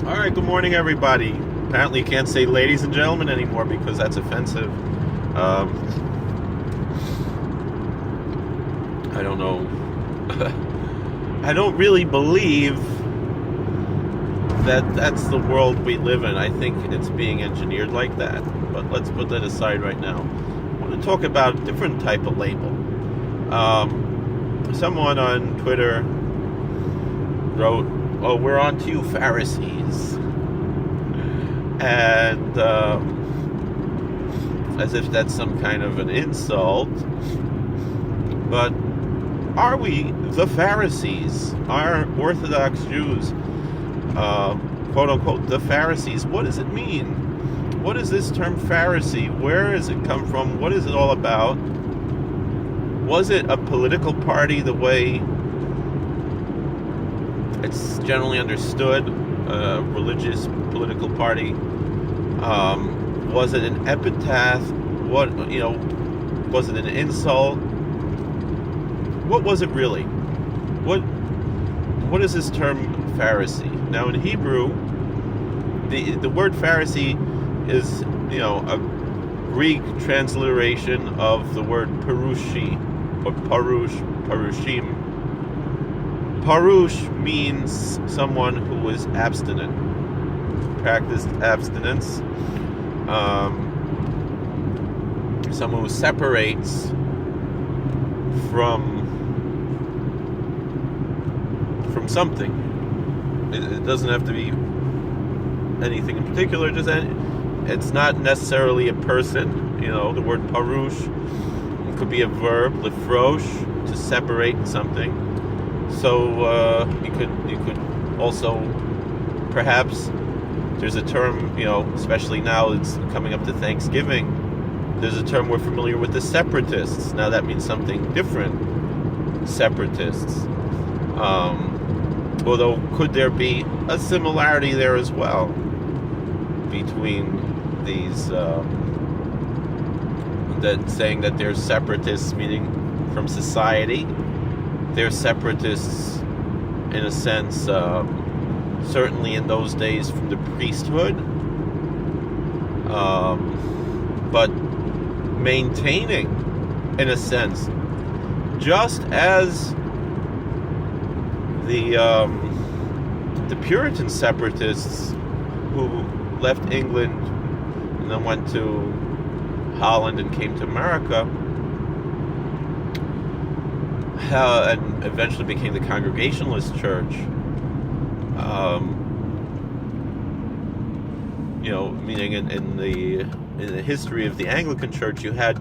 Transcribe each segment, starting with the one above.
Alright, good morning everybody. Apparently you can't say ladies and gentlemen anymore because that's offensive. I don't know. I don't really believe that that's the world we live in. I think it's being engineered like that. But let's put that aside right now. I want to talk about a different type of label. Someone on Twitter wrote, "Oh, we're on to you, Pharisees." And as if that's some kind of an insult. But are we the Pharisees? Are Orthodox Jews, quote unquote, the Pharisees? What does it mean? What is this term Pharisee? Where does it come from? What is it all about? Was it a political party the way it's generally understood, a religious political party? Was it an epitaph? Was it an insult? What was it really? What is this term Pharisee? Now in Hebrew, the word Pharisee is, a Greek transliteration of the word Parushi, or Parushim. Parush means someone who is abstinent, practiced abstinence, someone who separates from something. It doesn't have to be anything in particular. It's not necessarily a person. The word parush, it could be a verb, lefrosh, to separate something. So you could also, perhaps, there's a term, especially now it's coming up to Thanksgiving, there's a term we're familiar with, the separatists. Now that means something different, separatists. Although, could there be a similarity there as well between these, that saying that they're separatists, meaning from society? They're separatists, in a sense, certainly in those days from the priesthood, but maintaining, in a sense, just as the Puritan separatists who left England and then went to Holland and came to America, and eventually became the Congregationalist Church. Meaning in the history of the Anglican Church, you had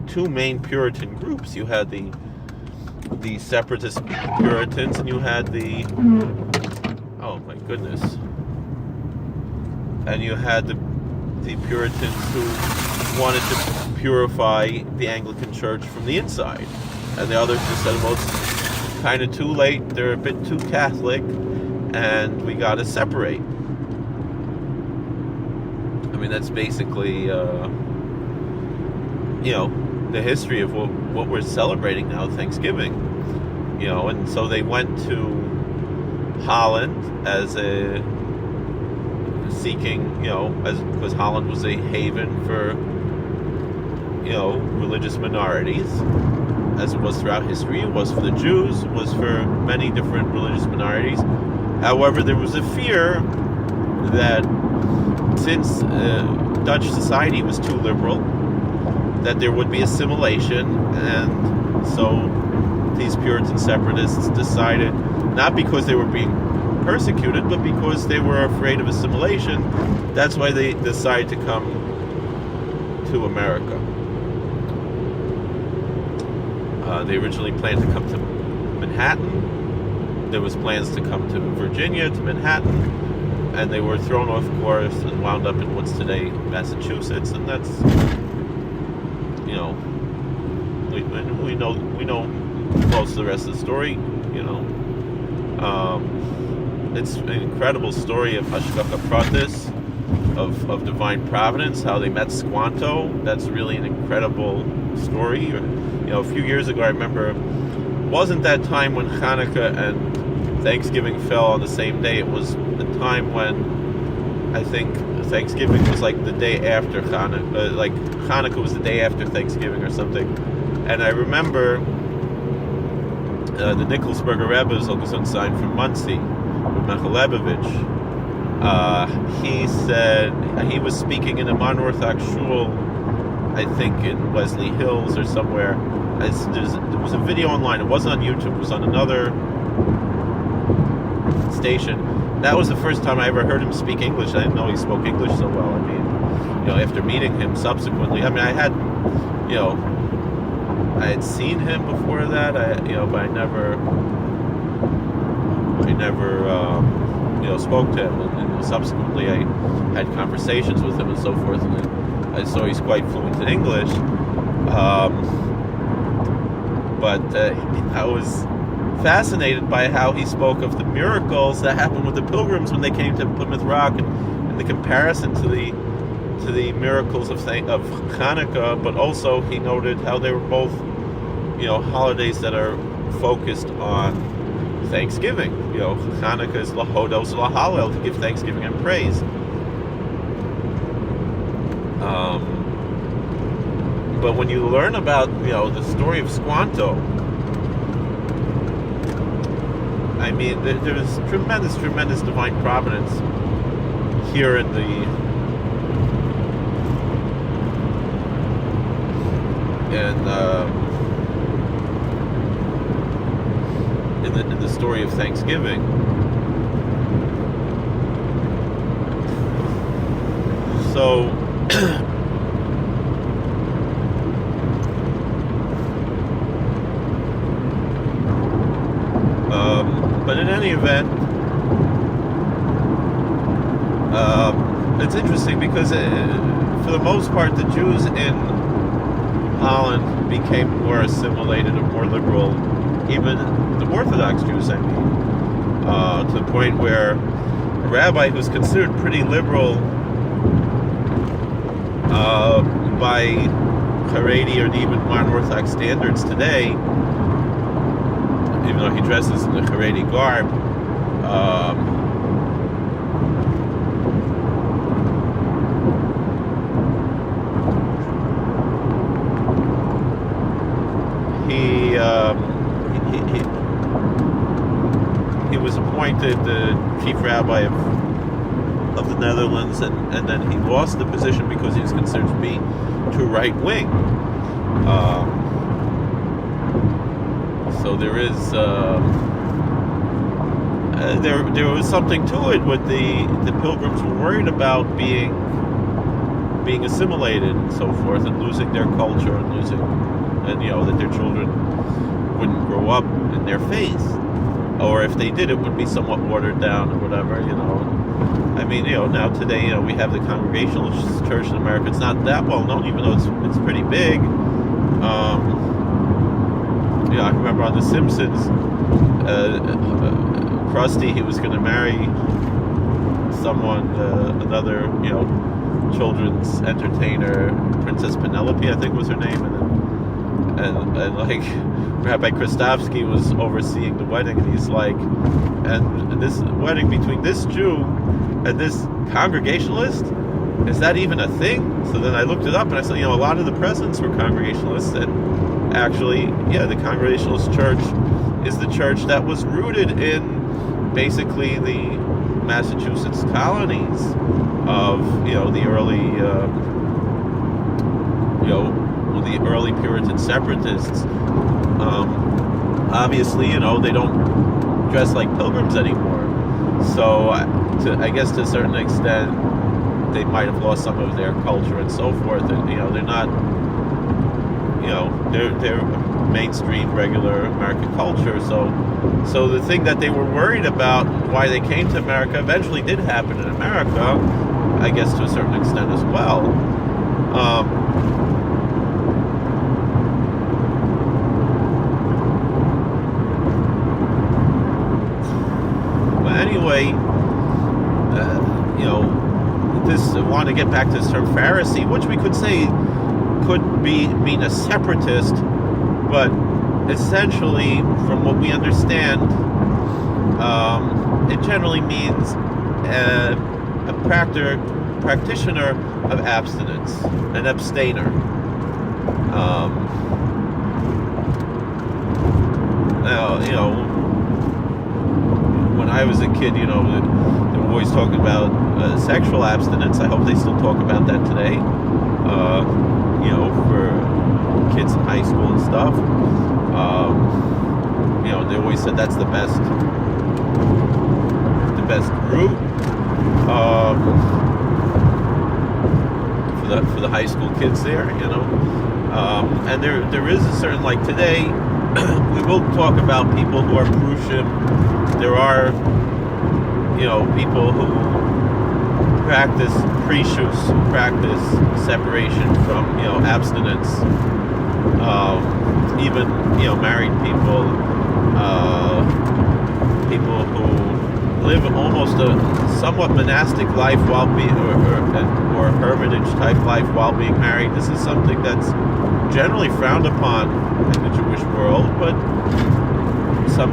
two main Puritan groups. You had the separatist Puritans, and you had the and you had the Puritans who wanted to purify the Anglican Church from the inside. And the others just said, well, it's kind of too late, they're a bit too Catholic, and we got to separate. I mean, that's basically, the history of what we're celebrating now, Thanksgiving. And so they went to Holland as because Holland was a haven for, religious minorities, as it was throughout history. It was for the Jews, it was for many different religious minorities. However, there was a fear that since Dutch society was too liberal, that there would be assimilation, and so these Puritan separatists decided, not because they were being persecuted, but because they were afraid of assimilation, that's why they decided to come to America. They originally planned to come to Manhattan. There was plans to come to Virginia, to Manhattan, and they were thrown off course and wound up in what's today Massachusetts. And that's, we know most of the rest of the story. It's an incredible story of Hashgacha Pratis, of divine providence, how they met Squanto. That's really an incredible story. A few years ago, I remember, wasn't that time when Hanukkah and Thanksgiving fell on the same day. It was a time when I think Thanksgiving was like the day after Hanukkah. Like Hanukkah was the day after Thanksgiving or something. And I remember the Nikolsberger Rebbe, Zolgesund from Muncie, with Mechalebovich. He said he was speaking in a non-Orthodox shul, I think in Wesley Hills or somewhere. There was a video online. It wasn't on YouTube. It was on another station. That was the first time I ever heard him speak English. I didn't know he spoke English so well. I mean, after meeting him subsequently, I mean, I had seen him before that. But I never spoke to him. And subsequently, I had conversations with him and so forth. And I saw he's quite fluent in English. But I was fascinated by how he spoke of the miracles that happened with the pilgrims when they came to Plymouth Rock, and the comparison to the miracles of Hanukkah. But also he noted how they were both, holidays that are focused on Thanksgiving. Hanukkah is lahodos lahallel, to give thanksgiving and praise. But when you learn about, the story of Squanto, I mean, there's tremendous divine providence here in the story of Thanksgiving. So but in any event, it's interesting because for the most part the Jews in Holland became more assimilated and more liberal, even the Orthodox Jews, I mean, to the point where a rabbi who's considered pretty liberal by Haredi or even modern Orthodox standards today, even though he dresses in the Haredi garb, he was appointed the chief rabbi of the Netherlands, and then he lost the position because he was considered to be too right-wing. So there is there was something to it with the pilgrims were worried about being assimilated and so forth, and losing their culture and that their children wouldn't grow up in their faith, or if they did, it would be somewhat watered down or whatever. I mean, now today, we have the Congregationalist Church in America. It's not that well known, even though it's pretty big. I remember on The Simpsons, Krusty, he was going to marry someone, another, children's entertainer, Princess Penelope, I think was her name, and like Rabbi Kristovsky was overseeing the wedding, and he's like, and this wedding between this Jew and this Congregationalist, is that even a thing? So then I looked it up, and I said, a lot of the presidents were Congregationalists, and actually, the Congregationalist Church is the church that was rooted in basically the Massachusetts colonies of, the early Puritan separatists. Obviously, they don't dress like pilgrims anymore. So, I guess to a certain extent, they might have lost some of their culture and so forth. And, they're not, they're mainstream, regular American culture. So the thing that they were worried about, why they came to America, eventually did happen in America, I guess to a certain extent as well. But anyway, I want to get back to this term Pharisee, which we could say could mean a separatist, but essentially, from what we understand, it generally means a practitioner of abstinence, an abstainer. Now, when I was a kid, they were always talking about sexual abstinence. I hope they still talk about that today. For kids in high school and stuff. They always said that's the best route for the high school kids there. And there is a certain, like today, we will talk about people who are Prushim. There are, people who practice prishus, who practice separation from, abstinence. Even, married people, people who live almost a somewhat monastic life while being, or hermitage type life while being married. This is something that's generally frowned upon in the Jewish world, but for some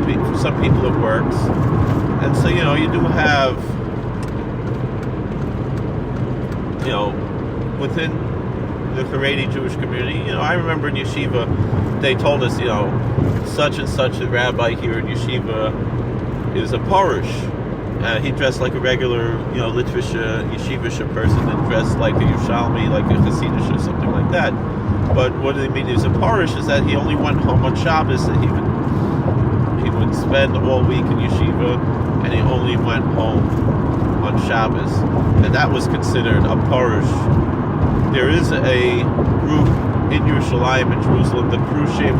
people it works. And so, you do have, within the Haredi Jewish community, I remember in yeshiva, they told us, such and such a rabbi here in yeshiva is a Parush. He dressed like a regular, Litvisha, Yeshivisha person, and dressed like a Yerushalmi, like a Hasidish or something like that. But what do they mean he's a Parush is that he only went home on Shabbos, and he would spend all week in yeshiva, and he only went home on Shabbos. And that was considered a Parush. There is a group in Yerushalayim, in Jerusalem, the Prushim,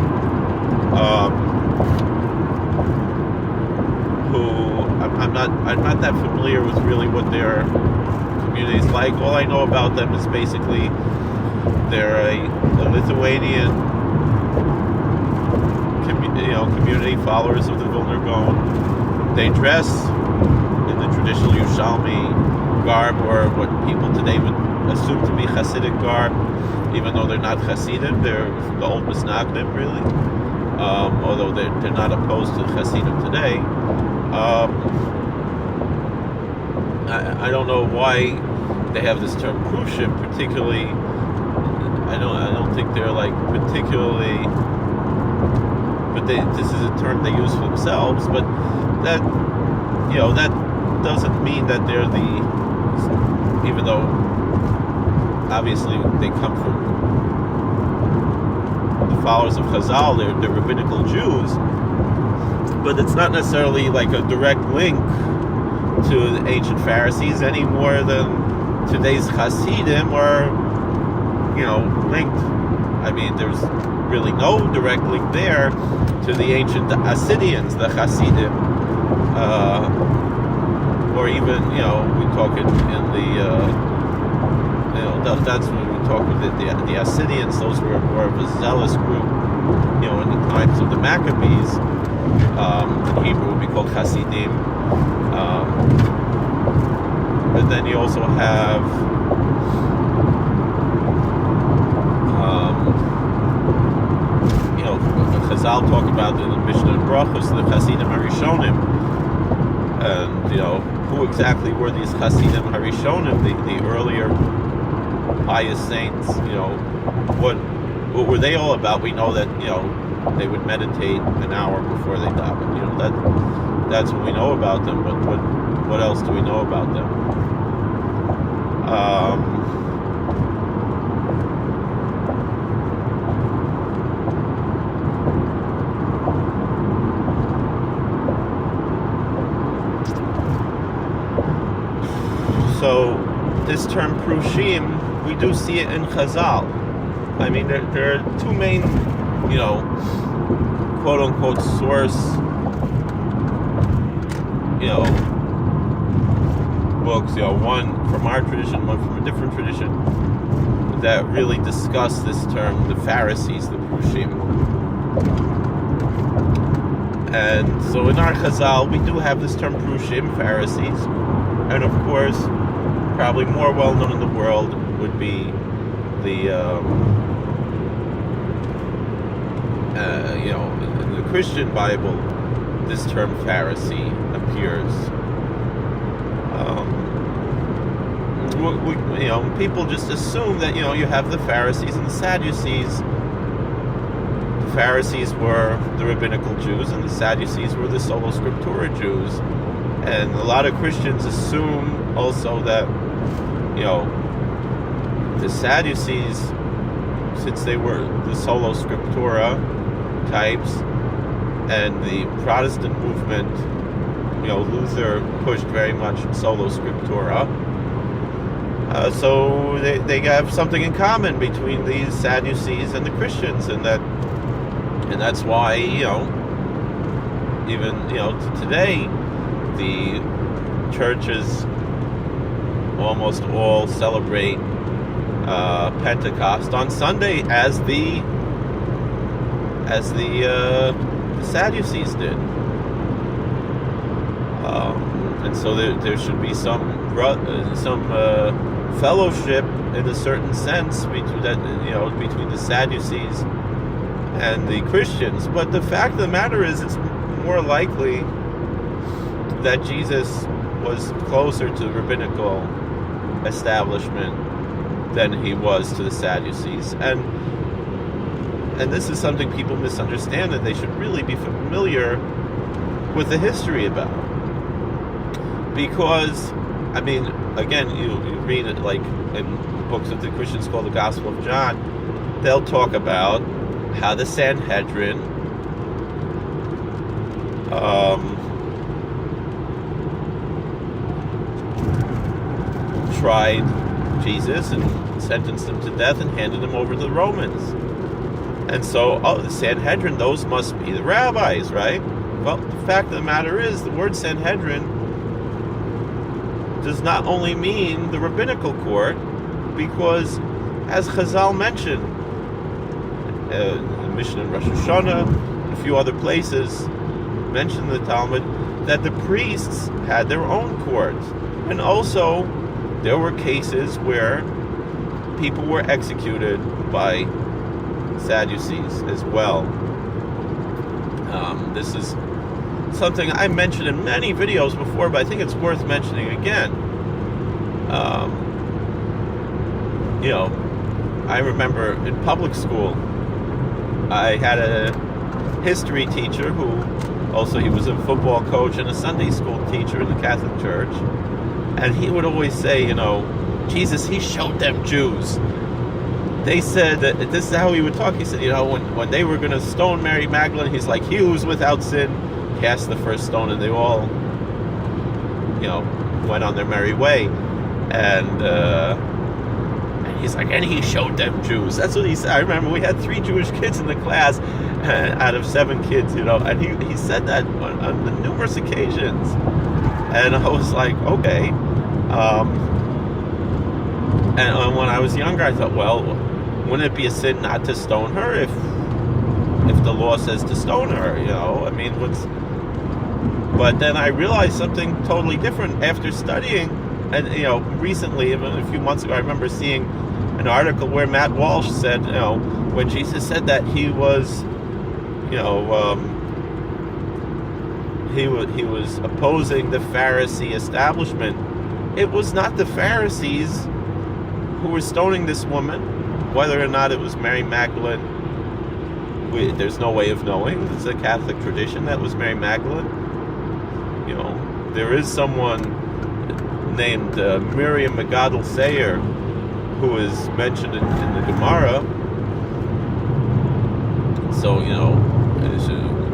who I'm not that familiar with really what their community is like. All I know about them is basically they're a Lithuanian community, followers of the Vilna Gaon. They dress in the traditional Yerushalmi garb, or what people today would assume to be Hasidic garb, even though they're not Hasidim. They're the old Misnagdim, really. Although they're not opposed to Hasidim today. I don't know why they have this term Prushim, particularly. I don't think they're like particularly, but this is a term they use for themselves. But that that doesn't mean that they're even though obviously they come from the followers of Chazal, they're rabbinical Jews, but it's not necessarily like a direct link to the ancient Pharisees any more than today's Hasidim are, linked. I mean, there's really no direct link there to the ancient Assyrians, the Hasidim, or even, we talk in the, that's when we talk with the Assyrians. Those were more of a zealous group, in the times of the Maccabees. In Hebrew would be called Hasidim. But then you also have Chazal talk about in the Mishnah and Brachos, the Hasidim Harishonim, and who exactly were these Hasidim Harishonim, the earlier pious saints? What were they all about? We know that they would meditate an hour before they daven. That's what we know about them. But what else do we know about them? So this term Prushim, we do see it in Chazal. I mean, there are two main, quote-unquote source, books, one from our tradition, one from a different tradition, that really discuss this term, the Pharisees, the Prushim. And so in our Chazal, we do have this term Prushim, Pharisees, and of course, probably more well-known in the world would be the, in the Christian Bible, this term Pharisee. appears. People just assume that, you have the Pharisees and the Sadducees. The Pharisees were the rabbinical Jews, and the Sadducees were the sola scriptura Jews. And a lot of Christians assume also that, the Sadducees, since they were the sola scriptura types, and the Protestant movement, Luther pushed very much sola scriptura. So they have something in common between these Sadducees and the Christians, and that's why, even, today, the churches almost all celebrate Pentecost on Sunday as the Sadducees did, and so there should be some fellowship in a certain sense between the Sadducees and the Christians. But the fact of the matter is, it's more likely that Jesus was closer to the rabbinical establishment than he was to the Sadducees, and this is something people misunderstand, that they should really be familiar with the history about, because again, you read it like in books that the Christians call the Gospel of John. They'll talk about how the Sanhedrin tried Jesus and sentenced him to death and handed him over to the Romans. And so, the Sanhedrin, those must be the rabbis, right? Well, the fact of the matter is, the word Sanhedrin does not only mean the rabbinical court, because, as Chazal mentioned, the Mishnah in Rosh Hashanah, a few other places, mentioned in the Talmud, that the priests had their own courts. And also, there were cases where people were executed by Sadducees as well. This is something I mentioned in many videos before, but I think it's worth mentioning again. I remember in public school, I had a history teacher who he was a football coach and a Sunday school teacher in the Catholic Church, and he would always say, Jesus, he showed them Jews. They said that, this is how he would talk. He said, when they were going to stone Mary Magdalene, he's like, he who was without sin cast the first stone, and they all, went on their merry way. And he's like, and he showed them Jews. That's what he said. I remember we had 3 Jewish kids in the class out of 7 kids, and he said that on numerous occasions. And I was like, okay. And when I was younger, I thought, well, wouldn't it be a sin not to stone her if the law says to stone her? But then I realized something totally different after studying. And recently, even a few months ago, I remember seeing an article where Matt Walsh said, when Jesus said that he was, he was opposing the Pharisee establishment. It was not the Pharisees who were stoning this woman, whether or not it was Mary Magdalene. There's no way of knowing. It's a Catholic tradition that was Mary Magdalene. There is someone named Miriam Megadol Sayer, who is mentioned in the Gemara. So,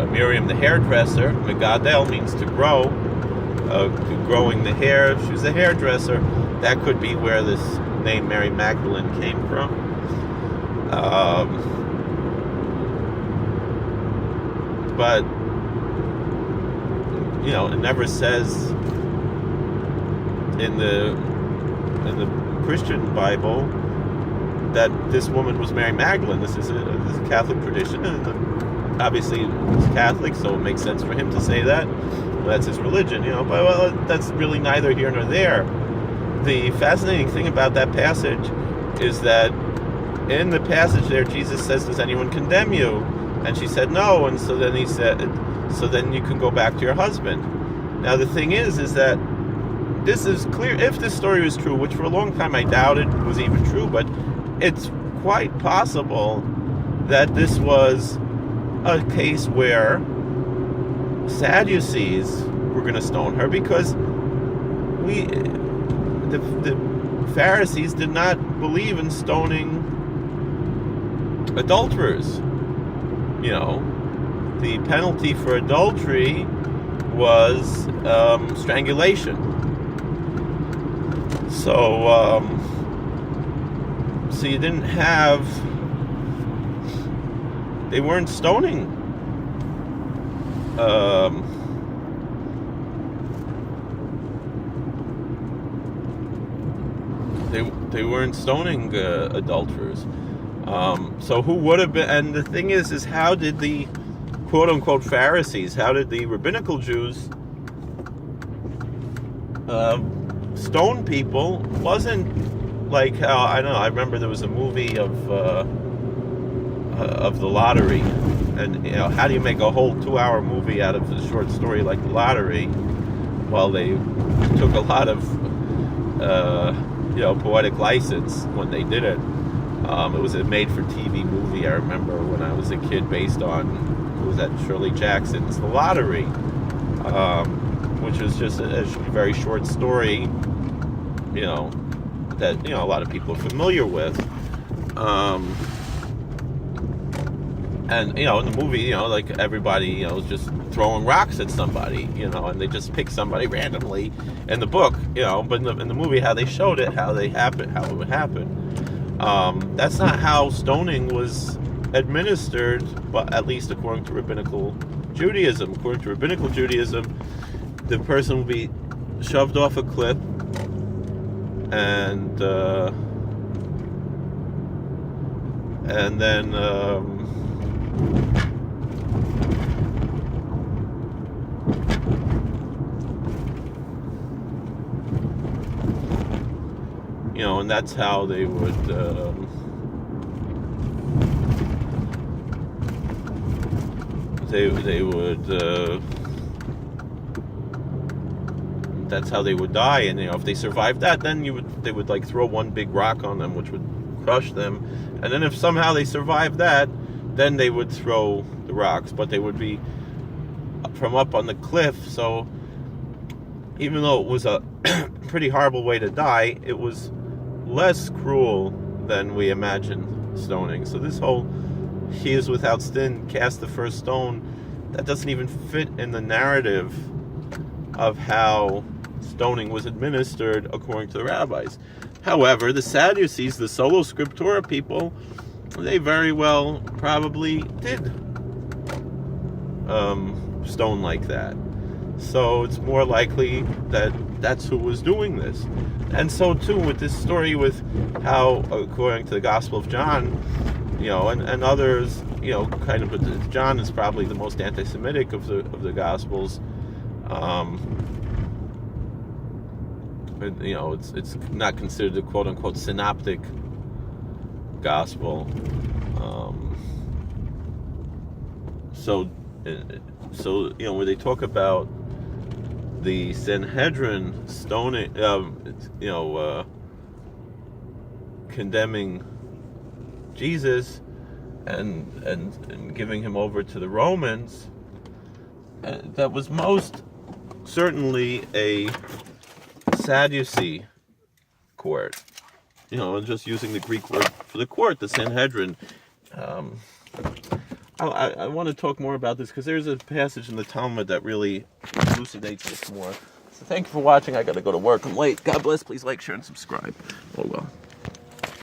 Miriam the hairdresser, Megadel means to grow, growing the hair. She was a hairdresser. That could be where this name Mary Magdalene came from. But it never says in the Christian Bible that this woman was Mary Magdalene. This is a Catholic tradition, and obviously he's Catholic, so it makes sense for him to say that. That's his religion, but that's really neither here nor there. The fascinating thing about that passage is that in the passage there, Jesus says, does anyone condemn you? And she said, no. And so then he said, so then you can go back to your husband. Now the thing is that this is clear. If this story was true, which for a long time I doubted was even true, but it's quite possible that this was a case where Sadducees were going to stone her, because the Pharisees did not believe in stoning adulterers. The penalty for adultery was strangulation. So you didn't have. They weren't stoning. They weren't stoning adulterers. So who would have been? And the thing is how did the quote-unquote Pharisees, how did the rabbinical Jews stone people? Wasn't like how, I don't know, I remember there was a movie of the lottery, and how do you make a whole 2-hour movie out of a short story like the lottery? Well, they took a lot of poetic license when they did it. It was a made-for-TV movie, I remember, when I was a kid, based on, what was that, Shirley Jackson's The Lottery, which was just a very short story, that, a lot of people are familiar with. And, in the movie, like, everybody, was just throwing rocks at somebody, and they just pick somebody randomly. In the book, but in the movie, how they showed it, how it would happen. That's not how stoning was administered, but at least according to rabbinical Judaism. According to rabbinical Judaism, the person will be shoved off a cliff, and then and that's how they would that's how they would die. And if they survived that, then they would like throw one big rock on them, which would crush them. And then if somehow they survived that, then they would throw the rocks, but they would be from up on the cliff. So even though it was a pretty horrible way to die, it was less cruel than we imagine stoning. So this whole "he is without sin, cast the first stone," that doesn't even fit in the narrative of how stoning was administered according to the rabbis. However, the Sadducees, the Sola Scriptura people, they very well probably did stone like that. So it's more likely that that's who was doing this. And so too with this story, with how, according to the Gospel of John, and others, kind of, but John is probably the most anti-Semitic of the Gospels. It's not considered a quote-unquote synoptic gospel. So where they talk about the Sanhedrin stoning, condemning Jesus and giving him over to the Romans, that was most certainly a Sadducee court. And just using the Greek word for the court, the Sanhedrin. I want to talk more about this because there's a passage in the Talmud that really elucidates this more. So thank you for watching. I got to go to work. I'm late. God bless. Please like, share, and subscribe. Oh well.